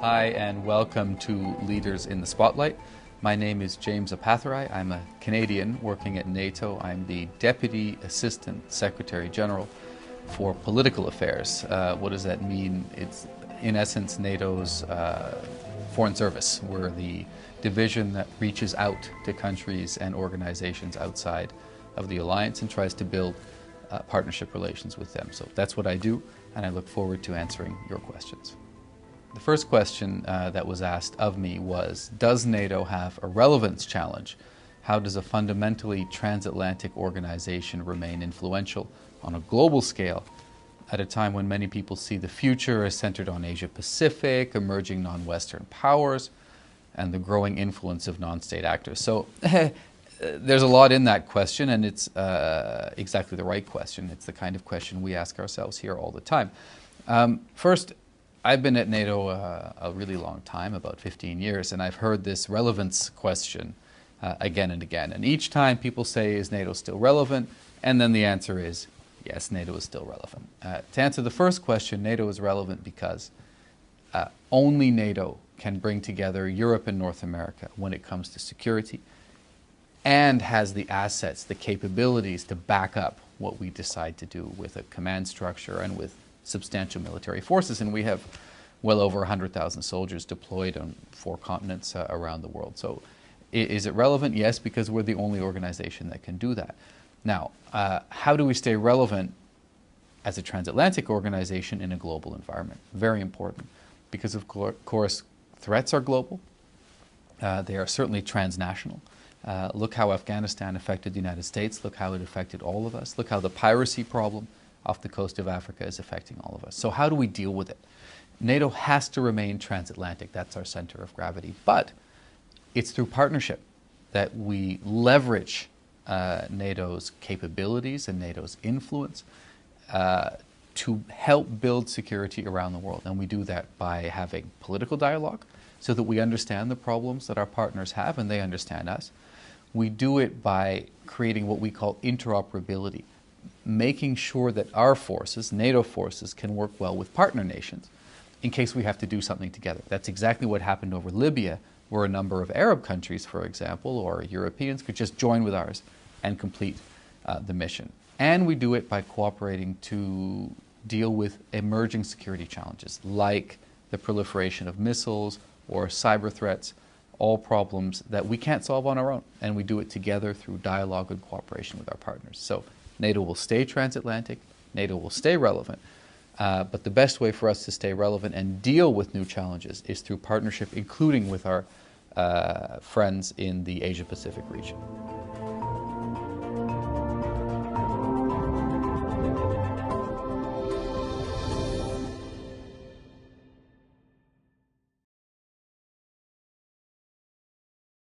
Hi and welcome to Leaders in the Spotlight. My name is James Appathurai. I'm a Canadian working at NATO. I'm the Deputy Assistant Secretary General for Political Affairs. What does that mean? It's in essence NATO's foreign service. We're the division that reaches out to countries and organizations outside of the alliance and tries to build partnership relations with them. So that's what I do, and I look forward to answering your questions. The first question that was asked of me was, does NATO have a relevance challenge? How does a fundamentally transatlantic organization remain influential on a global scale at a time when many people see the future as centered on Asia-Pacific, emerging non-Western powers, and the growing influence of non-state actors? So there's a lot in that question, and it's exactly the right question. It's the kind of question we ask ourselves here all the time. First, I've been at NATO a really long time, about 15 years, and I've heard this relevance question again and again. And each time people say, is NATO still relevant? And then the answer is, yes, NATO is still relevant. To answer the first question, NATO is relevant because only NATO can bring together Europe and North America when it comes to security, and has the assets, the capabilities to back up what we decide to do with a command structure and with substantial military forces. And we have well over 100,000 soldiers deployed on 4 continents around the world. So is it relevant? Yes, because we're the only organization that can do that. Now, how do we stay relevant as a transatlantic organization in a global environment? Very important, because of course threats are global. They are certainly transnational. Look how Afghanistan affected the United States. Look how it affected all of us. Look how the piracy problem off the coast of Africa is affecting all of us. So how do we deal with it? NATO has to remain transatlantic. That's our center of gravity. But it's through partnership that we leverage NATO's capabilities and NATO's influence to help build security around the world. And we do that by having political dialogue so that we understand the problems that our partners have and they understand us. We do it by creating what we call interoperability, making sure that our forces, NATO forces, can work well with partner nations in case we have to do something together. That's exactly what happened over Libya, where a number of Arab countries, for example, or Europeans could just join with ours and complete the mission. And we do it by cooperating to deal with emerging security challenges like the proliferation of missiles or cyber threats, all problems that we can't solve on our own. And we do it together through dialogue and cooperation with our partners. So NATO will stay transatlantic, NATO will stay relevant, but the best way for us to stay relevant and deal with new challenges is through partnership, including with our friends in the Asia-Pacific region.